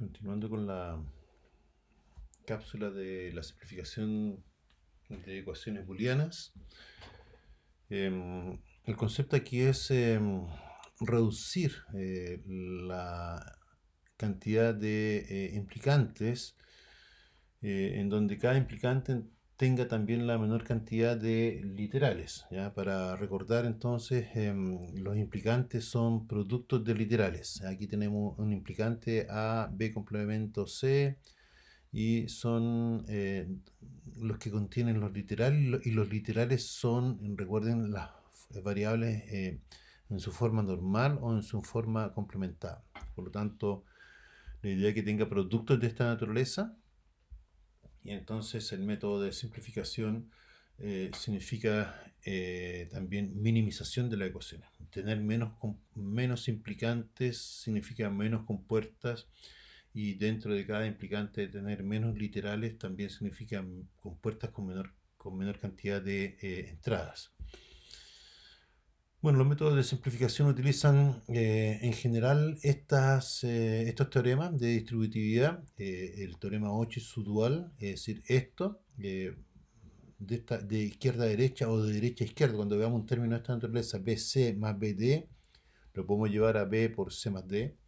Continuando con la cápsula de la simplificación de ecuaciones booleanas, el concepto aquí es reducir la cantidad de implicantes en donde cada implicante tenga también la menor cantidad de literales. ¿Ya? Para recordar entonces, los implicantes son productos de literales. Aquí tenemos un implicante A, B complemento C, y son los que contienen los literales, y los literales son, recuerden, las variables en su forma normal o en su forma complementada. Por lo tanto, la idea es que tenga productos de esta naturaleza, y entonces el método de simplificación significa también minimización de la ecuación. Tener menos implicantes significa menos compuertas, y dentro de cada implicante tener menos literales también significa compuertas con menor cantidad de entradas. Bueno, los métodos de simplificación utilizan en general estos teoremas de distributividad, el teorema 8 y su dual, es decir, esto, de izquierda a derecha o de derecha a izquierda. Cuando veamos un término de esta naturaleza, BC más BD, lo podemos llevar a B por C más D,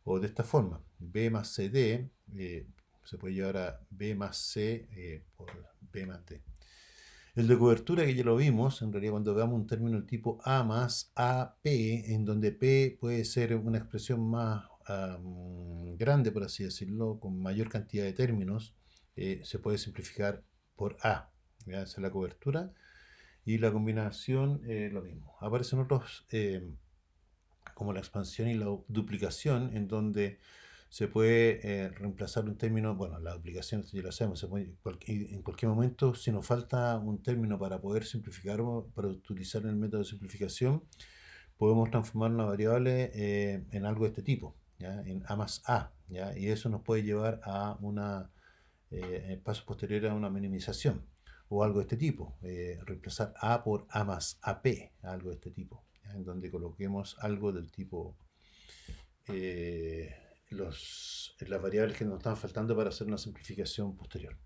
o de esta forma, B más CD se puede llevar a B más C por B más D. El de cobertura, que ya lo vimos, en realidad cuando veamos un término del tipo A más AP, en donde P puede ser una expresión más grande, por así decirlo, con mayor cantidad de términos, se puede simplificar por A. ¿Ya? Esa es la cobertura. Y la combinación, lo mismo. Aparecen otros, como la expansión y la duplicación, en donde se puede reemplazar un término. Bueno, la duplicación ya lo hacemos, en cualquier momento, si nos falta un término para poder simplificar o para utilizar el método de simplificación, podemos transformar una variable en algo de este tipo, ¿ya? En A más A, ¿ya? Y eso nos puede llevar a una, en pasos posteriores, a una minimización, o algo de este tipo, reemplazar A por A más AP, algo de este tipo, ¿ya? En donde coloquemos algo del tipo eh, las variables que nos están faltando para hacer una simplificación posterior.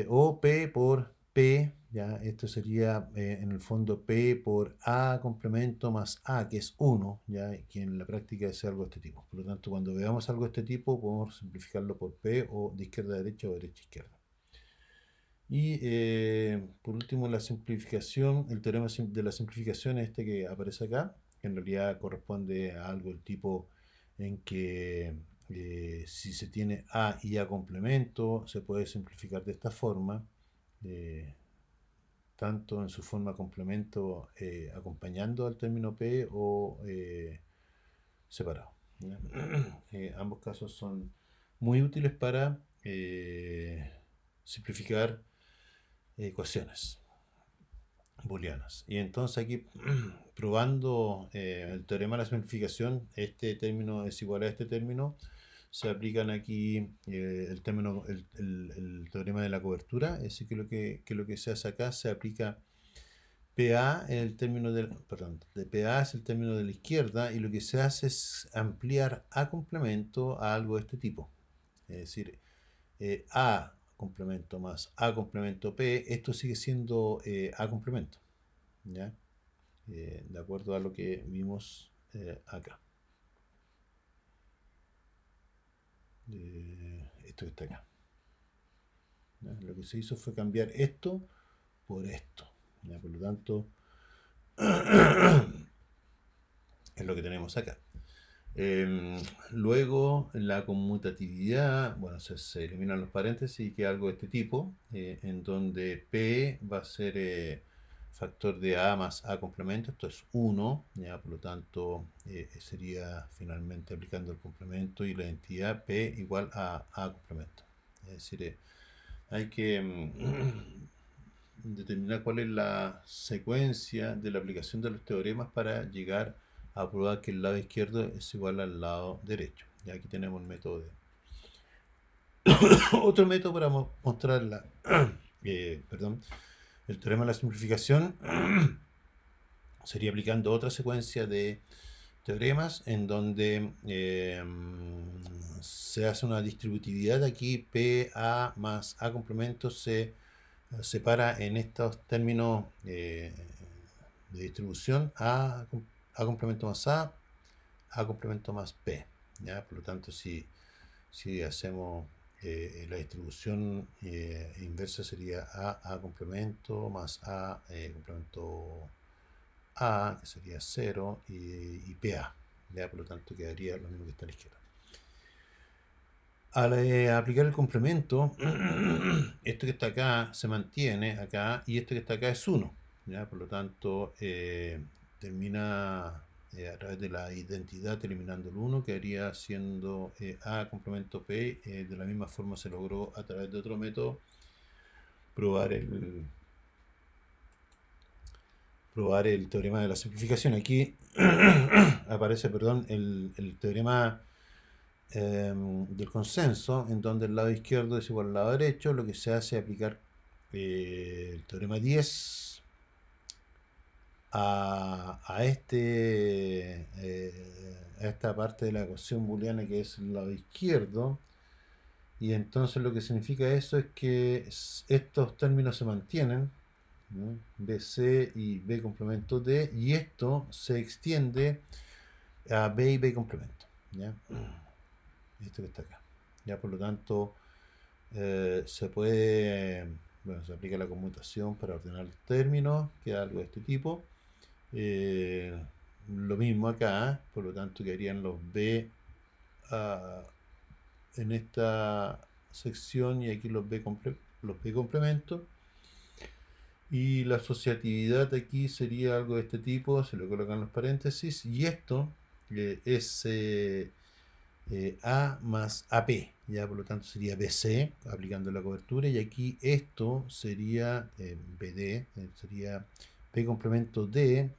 O P por P, ¿ya? Esto sería en el fondo P por A complemento más A, que es 1, ¿ya? Que en la práctica es algo de este tipo. Por lo tanto, cuando veamos algo de este tipo, podemos simplificarlo por P, o de izquierda a derecha o derecha a izquierda. Y por último, la simplificación, el teorema de la simplificación, este que aparece acá, que en realidad corresponde a algo del tipo en que si se tiene A y A complemento, se puede simplificar de esta forma, tanto en su forma complemento acompañando al término P, o separado. Ambos casos son muy útiles para simplificar ecuaciones booleanas. Y entonces aquí, probando el teorema de la simplificación, este término es igual a este término, se aplican aquí el teorema de la cobertura. Es decir, que lo que se hace acá, se aplica PA en el término de PA es el término de la izquierda, y lo que se hace es ampliar A complemento a algo de este tipo. Es decir, A complemento más A complemento P, esto sigue siendo A complemento, ¿ya? De acuerdo a lo que vimos acá. Esto que está acá, ¿ya? Lo que se hizo fue cambiar esto por esto, ¿ya? Por lo tanto, es lo que tenemos acá. Luego, la conmutatividad, bueno, se eliminan los paréntesis y queda algo de este tipo, en donde P va a ser factor de A más A complemento, esto es 1, ¿ya? Por lo tanto, sería finalmente aplicando el complemento y la identidad P igual a A complemento. Es decir, hay que determinar cuál es la secuencia de la aplicación de los teoremas para llegar a probar que el lado izquierdo es igual al lado derecho. Y aquí tenemos el método de... Otro método para mostrar el teorema de la simplificación sería aplicando otra secuencia de teoremas en donde se hace una distributividad. Aquí P A más A complemento se separa en estos términos de distribución A complemento más A complemento más P. ¿Ya? Por lo tanto, si hacemos la distribución inversa sería A complemento más A complemento A, que sería 0, y PA. ¿Ya? Por lo tanto, quedaría lo mismo que está a la izquierda. Al aplicar el complemento, esto que está acá se mantiene acá y esto que está acá es 1. ¿Ya? Por lo tanto, termina a través de la identidad eliminando el 1, quedaría siendo A complemento P. De la misma forma se logró a través de otro método probar el teorema de la simplificación. Aquí aparece, perdón, el teorema del consenso, en donde el lado izquierdo es igual al lado derecho. Lo que se hace es aplicar el teorema 10 a esta parte de la ecuación booleana que es el lado izquierdo. Y entonces lo que significa eso es que estos términos se mantienen, ¿no? BC y B complemento D, y esto se extiende a B y B complemento, ¿ya? Esto que está acá. Ya, por lo tanto, se puede, bueno, se aplica la conmutación para ordenar los términos, queda algo de este tipo. Lo mismo acá, por lo tanto quedarían los B en esta sección y aquí los B complementos. Y la asociatividad aquí sería algo de este tipo, se le colocan los paréntesis, y esto es A más AP, ya por lo tanto sería BC aplicando la cobertura, y aquí esto sería BD, sería B complemento D,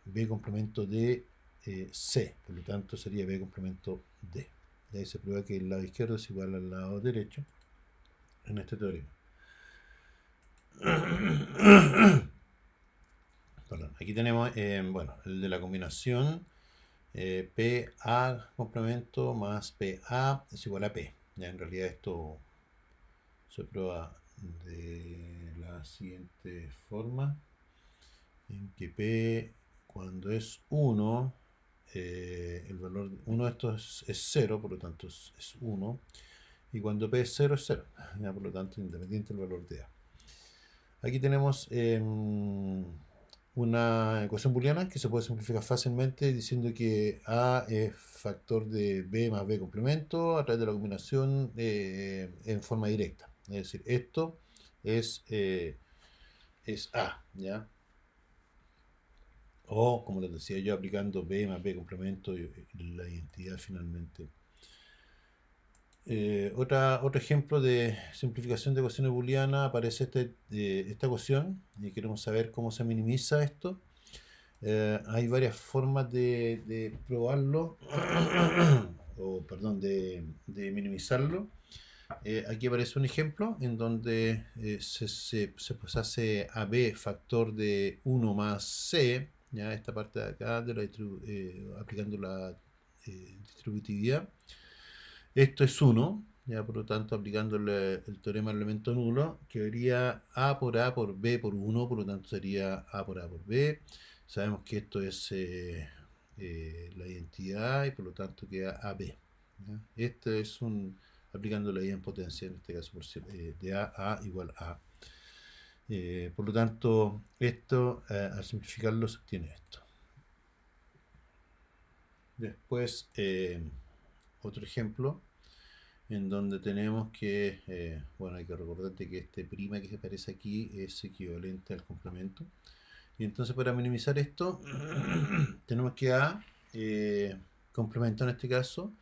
B complemento D, C, por lo tanto sería B complemento D. Y ahí se prueba que el lado izquierdo es igual al lado derecho en este teorema. Perdón, aquí tenemos bueno, el de la combinación PA complemento más PA es igual a P. Ya en realidad esto se prueba de la siguiente forma, en que P cuando es 1, el valor 1 de estos es 0, por lo tanto es 1, y cuando P es 0 es 0, ya, por lo tanto independiente del valor de A. Aquí tenemos una ecuación booleana que se puede simplificar fácilmente diciendo que A es factor de B más B complemento a través de la combinación en forma directa. Es decir, esto es, es A, ¿ya? O, como les decía yo, aplicando B más B complemento y la identidad finalmente. Otro ejemplo de simplificación de ecuaciones booleanas aparece esta ecuación y queremos saber cómo se minimiza esto. Hay varias formas de probarlo, o perdón, de minimizarlo. Aquí aparece un ejemplo en donde pues hace AB factor de 1 más C, ya esta parte de acá, aplicando la distributividad. Esto es 1, ya por lo tanto aplicando el teorema del elemento nulo, quedaría A por B por 1, por lo tanto sería A por B. Sabemos que esto es la identidad y por lo tanto queda AB. ¿Ya? Este es aplicando la idempotencia, en este caso de A igual a. Por lo tanto, esto al simplificarlo se obtiene esto. Después, otro ejemplo en donde tenemos que, bueno, hay que recordarte que este prima que se aparece aquí es equivalente al complemento. Y entonces para minimizar esto, tenemos que A, complemento en este caso,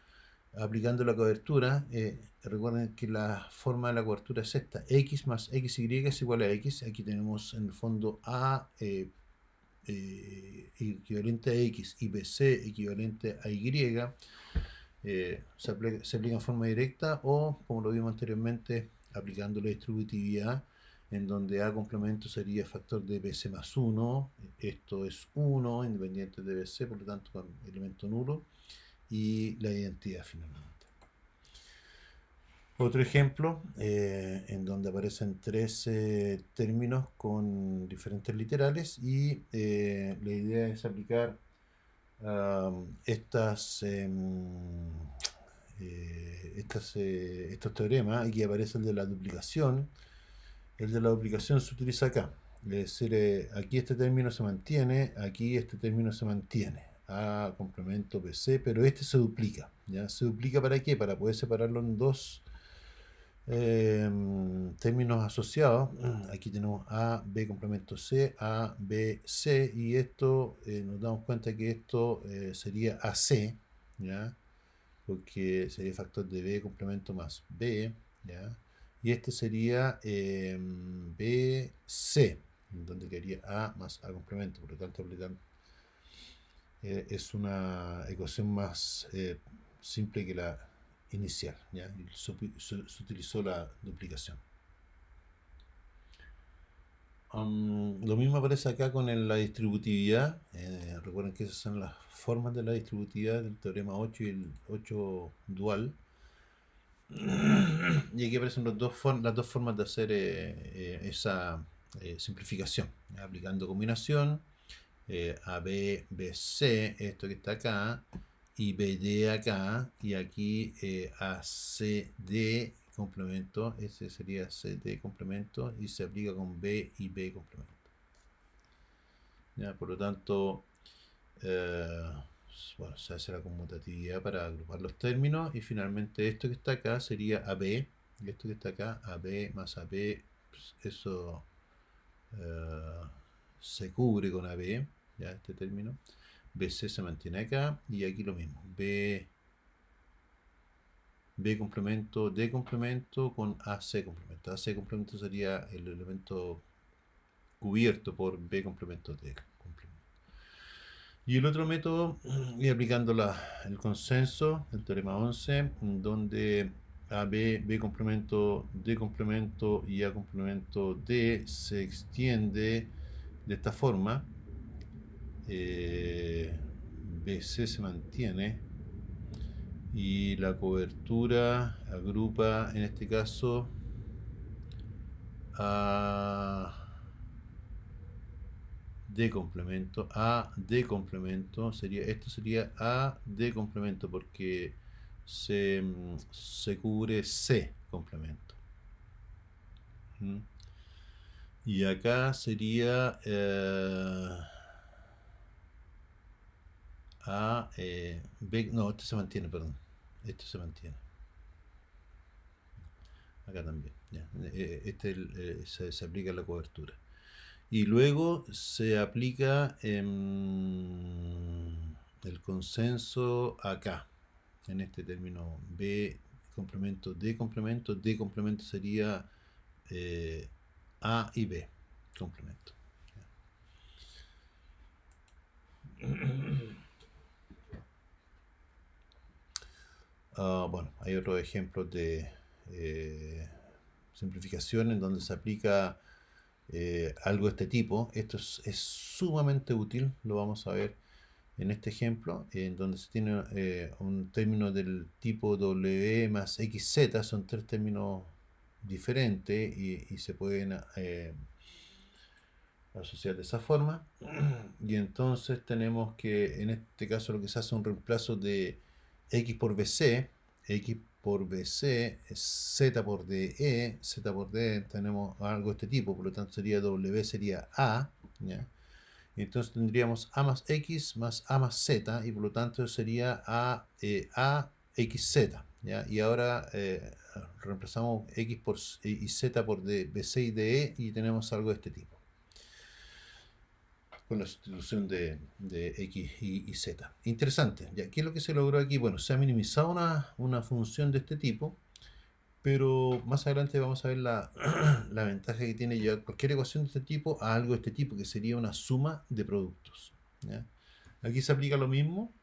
aplicando la cobertura. Recuerden que la forma de la cobertura es esta: x más xy es igual a x. Aquí tenemos en el fondo A equivalente a x y bc equivalente a y. Se aplica en forma directa o, como lo vimos anteriormente, aplicando la distributividad en donde A complemento sería factor de BC más 1, esto es 1, independiente de BC, por lo tanto con elemento nulo, y la identidad finalmente. Otro ejemplo en donde aparecen tres términos con diferentes literales y la idea es aplicar estos teoremas. Aquí aparece el de la duplicación. El de la duplicación se utiliza acá. Es decir, aquí este término se mantiene, aquí este término se mantiene. A complemento BC, pero este se duplica. ¿Ya? ¿Se duplica para qué? Para poder separarlo en dos términos asociados. Aquí tenemos A, B complemento C, A, B, C, y esto nos damos cuenta que esto sería AC, ¿ya? Porque sería factor de B complemento más B, ¿ya? Y este sería BC, donde quedaría A más A complemento, por lo tanto es una ecuación más simple que la inicial, ¿ya? Y se utilizó la duplicación. Lo mismo aparece acá con la distributividad. Recuerden que esas son las formas de la distributividad del teorema 8 y el 8 dual. Y aquí aparecen las dos formas de hacer esa simplificación, ¿ya? Aplicando combinación, AB, BC, esto que está acá, y BD acá, y aquí ACD complemento, ese sería CD complemento, y se aplica con B y B complemento. ¿Ya? Por lo tanto, bueno, se hace la conmutatividad para agrupar los términos, y finalmente esto que está acá sería AB, y esto que está acá, AB más AB, pues eso se cubre con AB, ya este término. BC se mantiene acá, y aquí lo mismo, B complemento, D complemento con AC complemento. AC complemento sería el elemento cubierto por B complemento D complemento. Y el otro método, y aplicando el consenso, el teorema 11, donde AB, B complemento, D complemento y A complemento D se extiende de esta forma. BC se mantiene y la cobertura agrupa en este caso a D complemento, A D complemento, esto sería A D complemento porque se cubre C complemento. Y acá sería A B, no, este se mantiene, perdón, este se mantiene. Acá también, ya. Se aplica la cobertura. Y luego se aplica el consenso acá, en este término B complemento, D complemento. D complemento sería A y B complemento. Bueno, hay otros ejemplos de simplificación en donde se aplica algo de este tipo. Esto es sumamente útil, lo vamos a ver en este ejemplo, en donde se tiene un término del tipo W más XZ, son tres términos diferentes y se pueden asociar de esa forma. Y entonces tenemos que en este caso lo que se hace es un reemplazo de X por BC, X por BC, Z por DE, Z por D, tenemos algo de este tipo, por lo tanto sería W sería A, ¿ya? Y entonces tendríamos A más X más A más Z, y por lo tanto sería A XZ, ¿ya? Y ahora reemplazamos X por, y Z por BC y DE y tenemos algo de este tipo con la sustitución de X y Z. Interesante. ¿Ya? ¿Qué es lo que se logró aquí? Bueno, se ha minimizado una función de este tipo, pero más adelante vamos a ver la ventaja que tiene llevar cualquier ecuación de este tipo a algo de este tipo, que sería una suma de productos. ¿Ya? Aquí se aplica lo mismo,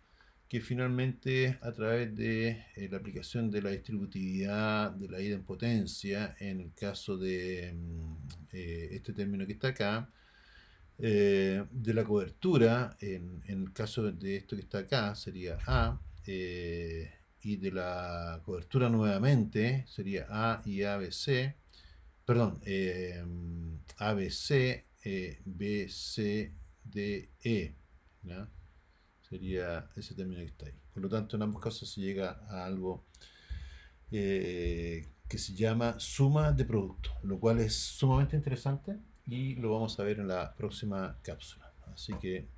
que finalmente a través de la aplicación de la distributividad de la idempotencia, en el caso de este término que está acá, de la cobertura, en el caso de esto que está acá, sería A, y de la cobertura nuevamente, sería A y ABC, perdón, ABC, B, C, D, E, ¿ya? Sería ese término que está ahí. Por lo tanto, en ambos casos se llega a algo que se llama suma de productos, lo cual es sumamente interesante y lo vamos a ver en la próxima cápsula. Así que